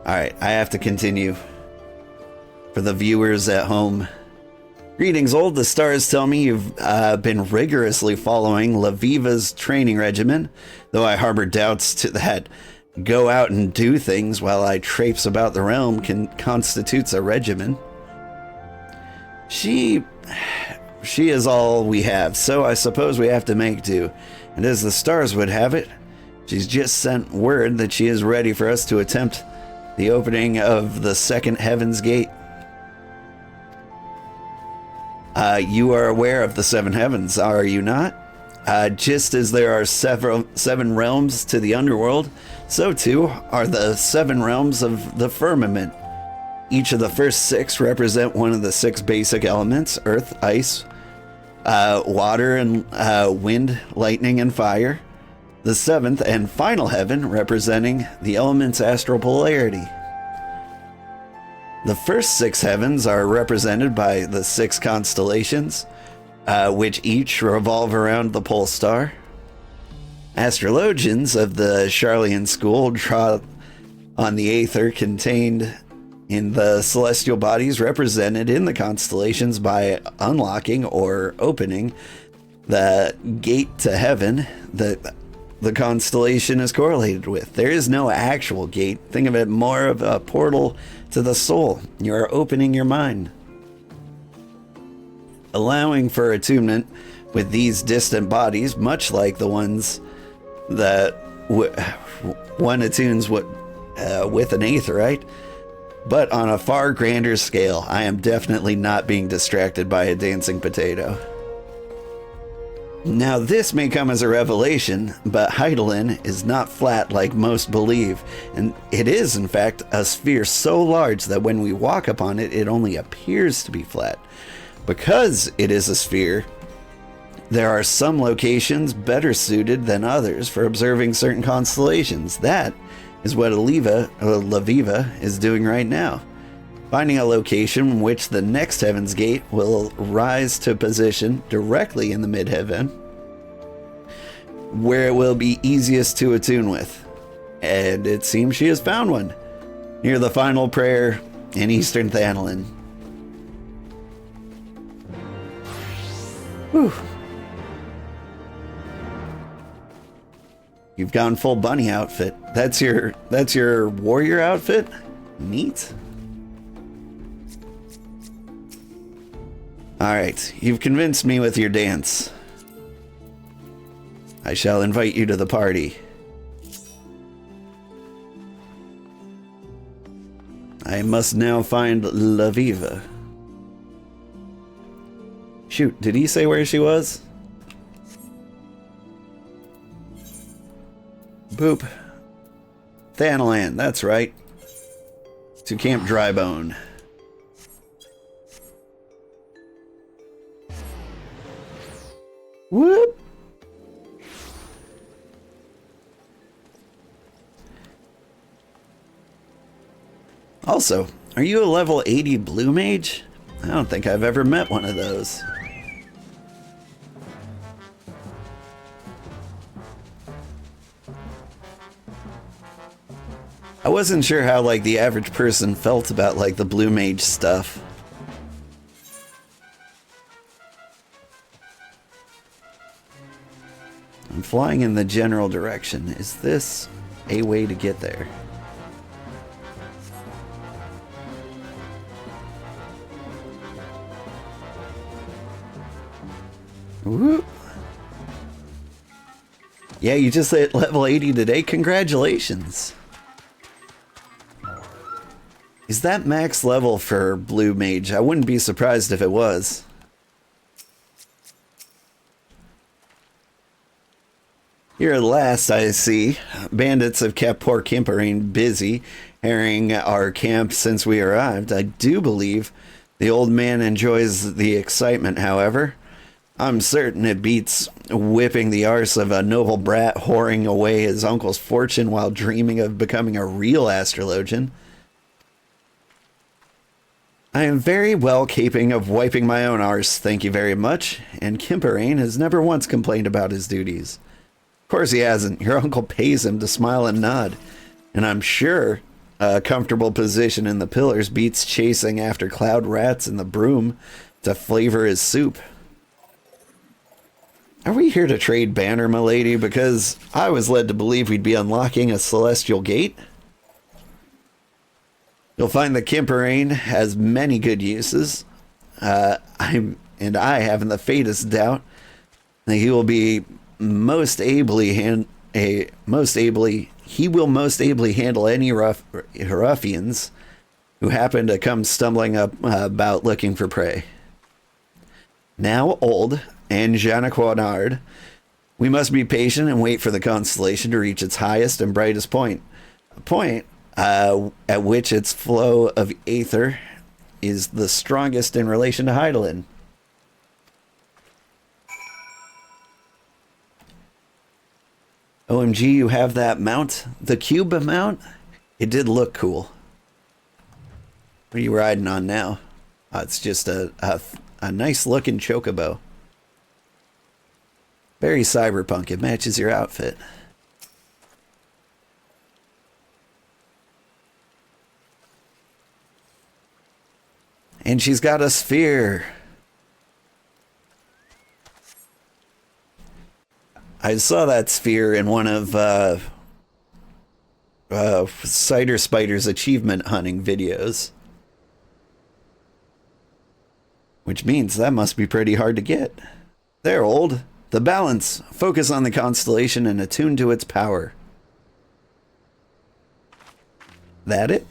Alright, I have to continue. For the viewers at home. Greetings, old. The stars tell me you've been rigorously following Laviva's training regimen, though I harbor doubts to that. Go out and do things while I traipse about the realm constitutes a regimen. She is all we have, so I suppose we have to make do. And as the stars would have it, she's just sent word that she is ready for us to attempt the opening of the second Heaven's Gate. You are aware of the seven heavens, are you not? Just as there are seven realms to the underworld, so too are the seven realms of the firmament. Each of the first six represent one of the six basic elements: earth, ice, water, and wind, lightning, and fire. The seventh and final heaven representing the element's astral polarity. The first six heavens are represented by the six constellations, which each revolve around the pole star. Astrologians of the Charlian school draw on the aether contained in the celestial bodies represented in the constellations by unlocking or opening the gate to heaven that the constellation is correlated with. There is no actual gate. Think of it more of a portal to the soul. You are opening your mind, allowing for attunement with these distant bodies, much like the ones that one attunes with an aetherite, but on a far grander scale. I am definitely not being distracted by a dancing potato. Now, this may come as a revelation, but Heidelin is not flat like most believe, and it is, in fact, a sphere so large that when we walk upon it, it only appears to be flat. Because it is a sphere, there are some locations better suited than others for observing certain constellations. That is what Laviva is doing right now. Finding a location in which the next Heaven's Gate will rise to position directly in the midheaven, where it will be easiest to attune with. And it seems she has found one, near the final prayer in Eastern Thanalin. Whew. You've gone full bunny outfit. That's your warrior outfit? Neat. Alright, you've convinced me with your dance. I shall invite you to the party. I must now find Laviva. Shoot, did he say where she was? Boop. Thanalan, that's right. To Camp Drybone. Whoop! Also, are you a level 80 blue mage? I don't think I've ever met one of those. I wasn't sure how, like, the average person felt about, like, the blue mage stuff. I'm flying in the general direction. Is this a way to get there? Whoop. Yeah, you just hit level 80 today. Congratulations. Is that max level for blue mage? I wouldn't be surprised if it was. Here at last, I see. Bandits have kept poor Kimperine busy, harrying our camp since we arrived. I do believe the old man enjoys the excitement, however. I'm certain it beats whipping the arse of a noble brat whoring away his uncle's fortune while dreaming of becoming a real astrologian. I am very well capable of wiping my own arse, thank you very much, and Kimperine has never once complained about his duties. Of course he hasn't. Your uncle pays him to smile and nod, and I'm sure A comfortable position in the pillars beats chasing after cloud rats in the broom to flavor his soup. Are we here to trade banner, milady? Because I was led to believe we'd be unlocking a celestial gate. You'll find the Kimperane has many good uses. I haven't the faintest doubt that he will most ably handle any ruffians who happen to come stumbling up about looking for prey. Now old and Janaquanard, we must be patient and wait for the constellation to reach its highest and brightest point. A point at which its flow of aether is the strongest in relation to Heidelin. OMG, you have that mount? The cube mount? It did look cool. What are you riding on now? It's just a nice looking chocobo. Very cyberpunk. It matches your outfit. And she's got a sphere. I saw that sphere in one of Cider Spider's achievement hunting videos. Which means that must be pretty hard to get. There, old. The balance. Focus on the constellation and attune to its power. That it?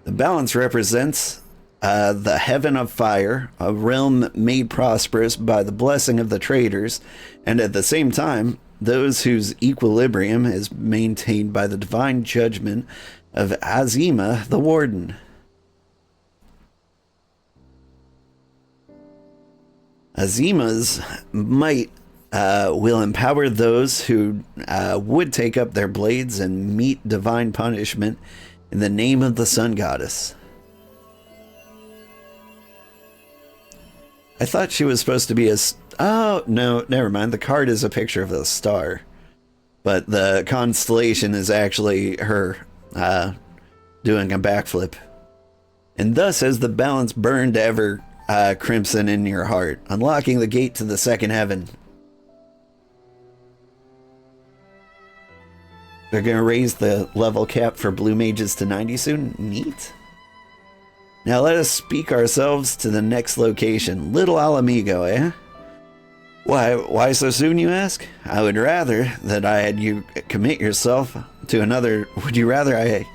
The balance represents the heaven of fire, a realm made prosperous by the blessing of the traders, and at the same time, those whose equilibrium is maintained by the divine judgment of Azima the Warden. Azima's might will empower those who would take up their blades and meet divine punishment in the name of the sun goddess. I thought she was supposed to be a... Oh, no, never mind. The card is a picture of a star. But the constellation is actually her doing a backflip. And thus has the balance burned ever crimson in your heart, unlocking the gate to the second heaven. They're going to raise the level cap for blue mages to 90 soon. Neat. Now let us speak ourselves to the next location. Little Alamigo, eh? Why so soon, you ask? I would rather that I had you commit yourself to another... Would you rather I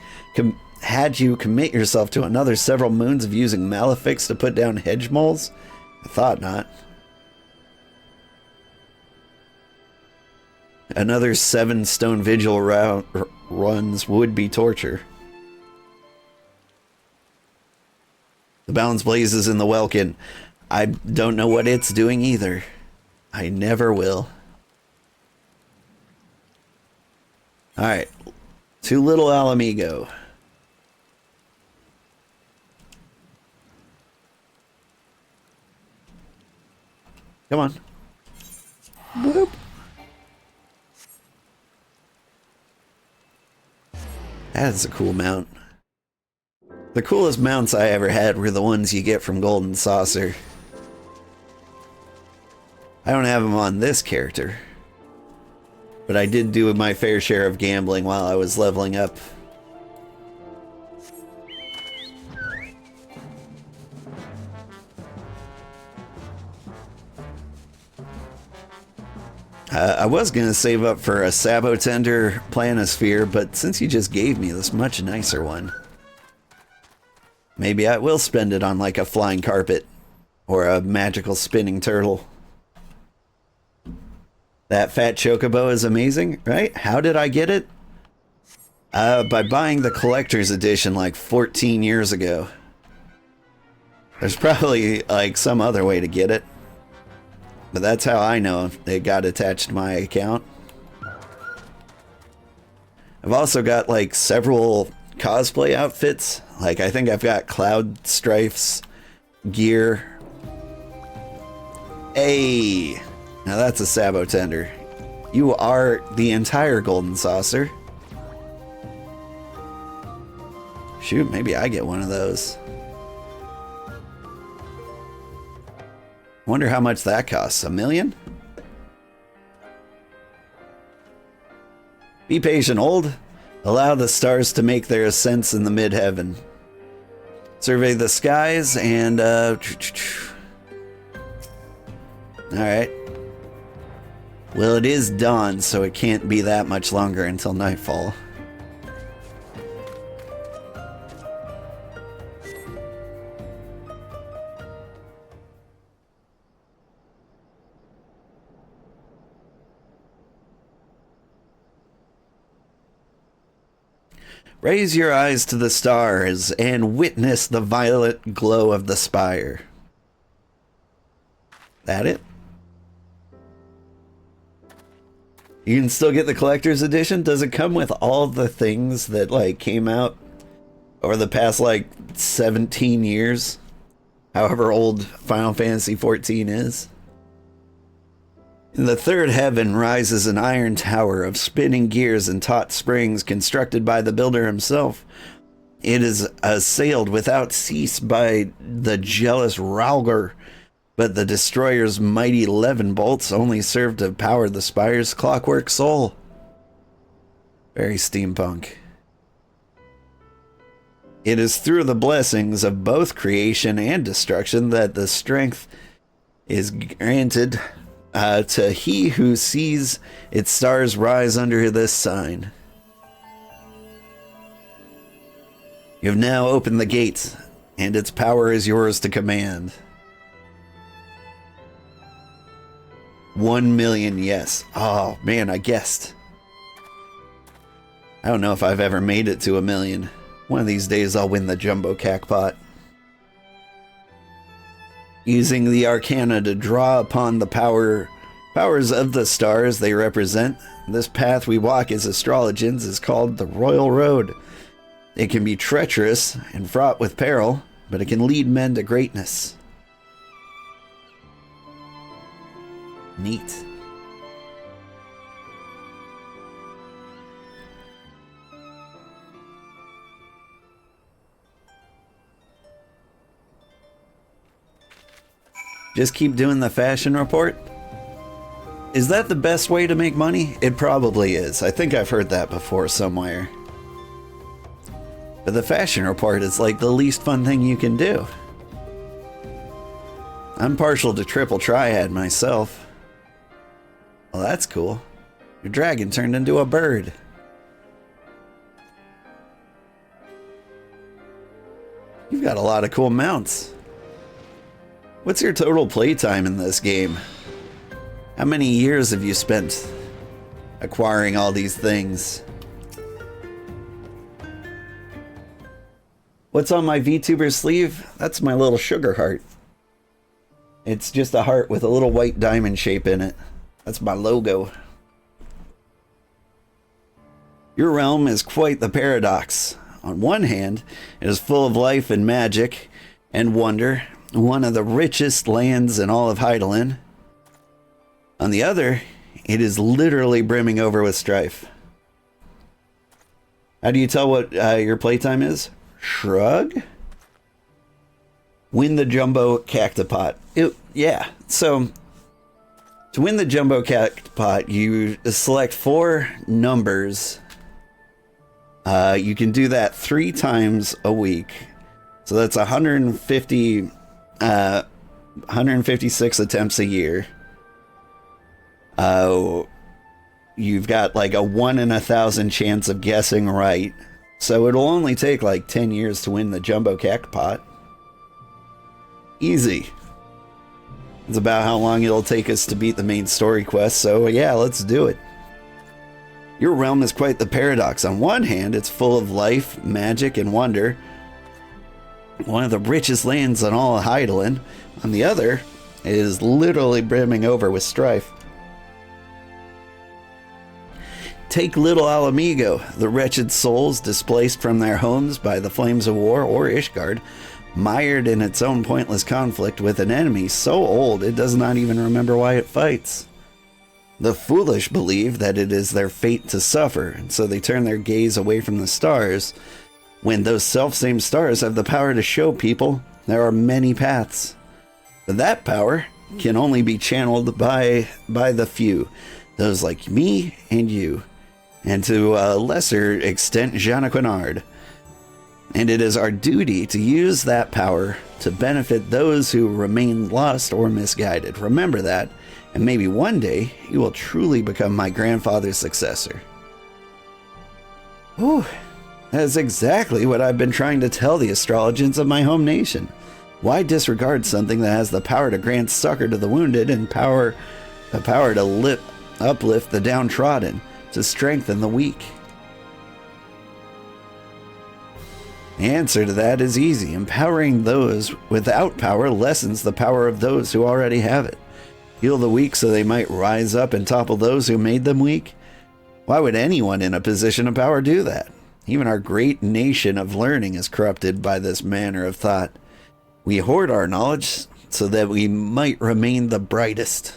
had you commit yourself to another several moons of using malefics to put down hedge moles? I thought not. Another 7 stone vigil runs would be torture. The balance blazes in the Welkin. I don't know what it's doing either. I never will. Alright. To Little Alamigo. Come on. Boop. That's a cool mount. The coolest mounts I ever had were the ones you get from Golden Saucer. I don't have them on this character, but I did do my fair share of gambling while I was leveling up. I was going to save up for a Sabotender Planisphere, but since you just gave me this much nicer one, maybe I will spend it on like a flying carpet or a magical spinning turtle. That fat chocobo is amazing, right? How did I get it? By buying the collector's edition like 14 years ago. There's probably like some other way to get it, but that's how I know it got attached to my account. I've also got like several cosplay outfits. Like I think I've got Cloud Strife's gear. Hey, now that's a Sabotender. You are the entire Golden Saucer. Shoot, maybe I get one of those. Wonder how much that costs. $1 million? Be patient, old. Allow the stars to make their ascents in the mid-heaven. Survey the skies and, Alright. Well, it is dawn, so it can't be that much longer until nightfall. Raise your eyes to the stars and witness the violet glow of the spire. That it? You can still get the collector's edition? Does it come with all the things that like came out over the past like 17 years? However old Final Fantasy XIV is. In the third heaven rises an iron tower of spinning gears and taut springs constructed by the builder himself. It is assailed without cease by the jealous Ralgar, but the destroyer's mighty 11 bolts only serve to power the spire's clockwork soul. Very steampunk. It is through the blessings of both creation and destruction that the strength is granted to he who sees its stars rise under this sign. You have now opened the gates, and its power is yours to command. 1 million, yes. Oh, man, I guessed. I don't know if I've ever made it to 1 million. One of these days I'll win the jumbo jackpot. Using the arcana to draw upon the powers of the stars they represent, this path we walk as astrologians is called the Royal Road. It can be treacherous and fraught with peril, but it can lead men to greatness. Neat. Just keep doing the fashion report? Is that the best way to make money? It probably is. I think I've heard that before somewhere. But the fashion report is like the least fun thing you can do. I'm partial to triple triad myself. Well, that's cool. Your dragon turned into a bird. You've got a lot of cool mounts. What's your total playtime in this game? How many years have you spent acquiring all these things? What's on my VTuber sleeve? That's my little Sugarheart. It's just a heart with a little white diamond shape in it. That's my logo. Your realm is quite the paradox. On one hand, it is full of life and magic and wonder, one of the richest lands in all of Hydaelyn. On the other, it is literally brimming over with strife. How do you tell what your playtime is? Shrug? Win the jumbo cactopot. Yeah, so to win the jumbo cactopot, you select 4 numbers. You can do that 3 times a week. So that's 156 attempts a year. You've got like a 1 in 1,000 chance of guessing right. So it'll only take like 10 years to win the jumbo cactopot. Easy. It's about how long it'll take us to beat the main story quest, so yeah, let's do it. Your realm is quite the paradox. On one hand, it's full of life, magic, and wonder. One of the richest lands in all of Hydaelyn. On the other, it is literally brimming over with strife. Take Little Alamigo, the wretched souls displaced from their homes by the flames of war or Ishgard, mired in its own pointless conflict with an enemy so old it does not even remember why it fights. The foolish believe that it is their fate to suffer, and so they turn their gaze away from the stars, when those self-same stars have the power to show people there are many paths. But that power can only be channeled by the few, those like me and you, and to a lesser extent, Jean Quinard. And it is our duty to use that power to benefit those who remain lost or misguided. Remember that, and maybe one day you will truly become my grandfather's successor. Ooh, that's exactly what I've been trying to tell the Astrologians of my home nation. Why disregard something that has the power to grant succor to the wounded and the power to uplift the downtrodden, to strengthen the weak? The answer to that is easy. Empowering those without power lessens the power of those who already have it. Heal the weak so they might rise up and topple those who made them weak. Why would anyone in a position of power do that? Even our great nation of learning is corrupted by this manner of thought. We hoard our knowledge so that we might remain the brightest.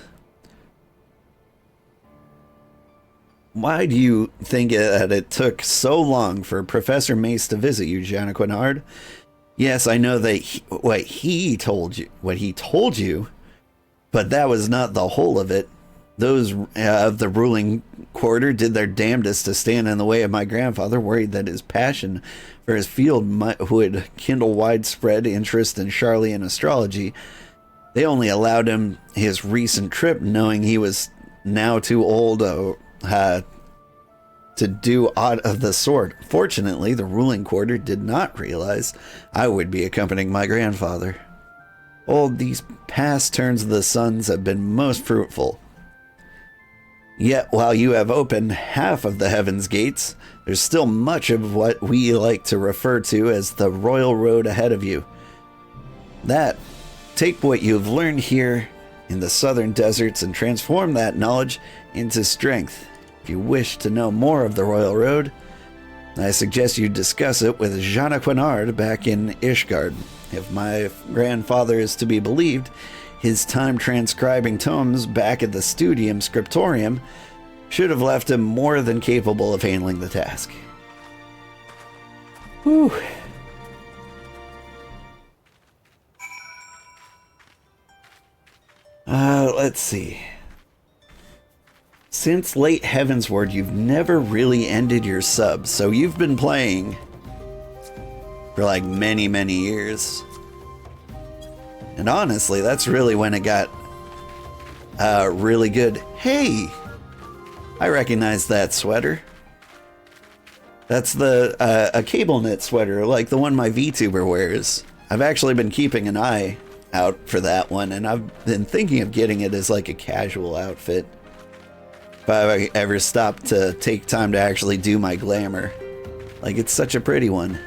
Why do you think that it took so long for Professor Mace to visit you, Jean Quinard? Yes, I know that what he told you, but that was not the whole of it. Those of the ruling quarter did their damnedest to stand in the way of my grandfather, worried that his passion for his field would kindle widespread interest in Charlian astrology. They only allowed him his recent trip, knowing he was now too old to do aught of the sort. Fortunately, the ruling quarter did not realize I would be accompanying my grandfather. All these past turns of the suns have been most fruitful. Yet, while you have opened half of the heaven's gates, there's still much of what we like to refer to as the royal road ahead of you. Take what you've learned here in the southern deserts and transform that knowledge into strength. If you wish to know more of the royal road, I suggest you discuss it with Jean Quinard back in Ishgard. If my grandfather is to be believed, his time transcribing tomes back at the Studium Scriptorium should have left him more than capable of handling the task. Whew. Let's see. Since late Heavensward, you've never really ended your subs, so you've been playing for like many, many years. And honestly, that's really when it got really good. Hey, I recognize that sweater. That's a cable knit sweater, like the one my VTuber wears. I've actually been keeping an eye out for that one, and I've been thinking of getting it as like a casual outfit. If I ever stop to take time to actually do my glamour. Like, it's such a pretty one.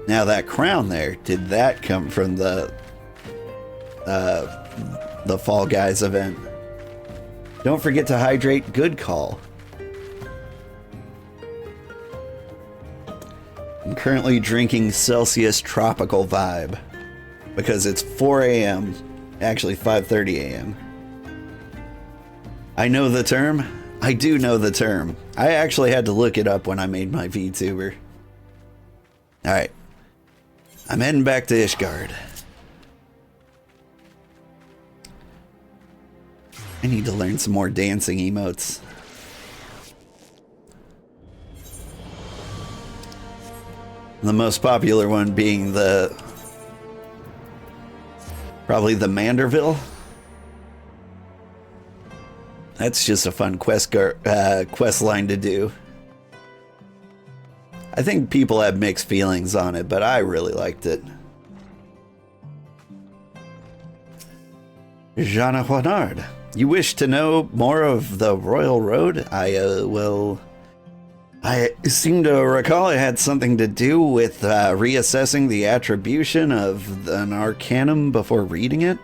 Now that crown there, did that come from the Fall Guys event? Don't forget to hydrate. Good call. I'm currently drinking Celsius Tropical Vibe because it's 4 a.m. Actually 5:30 a.m. I know the term. I do know the term. I actually had to look it up when I made my VTuber. Alright. I'm heading back to Ishgard. I need to learn some more dancing emotes. The most popular one being probably the Manderville. That's just a fun quest line to do. I think people have mixed feelings on it, but I really liked it. Jean Quinard, you wish to know more of the Royal Road? I seem to recall it had something to do with reassessing the attribution of an arcanum before reading it,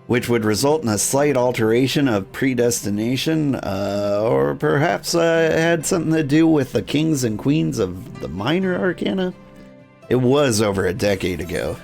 which would result in a slight alteration of predestination, or perhaps it had something to do with the kings and queens of the minor arcana. It was over a decade ago.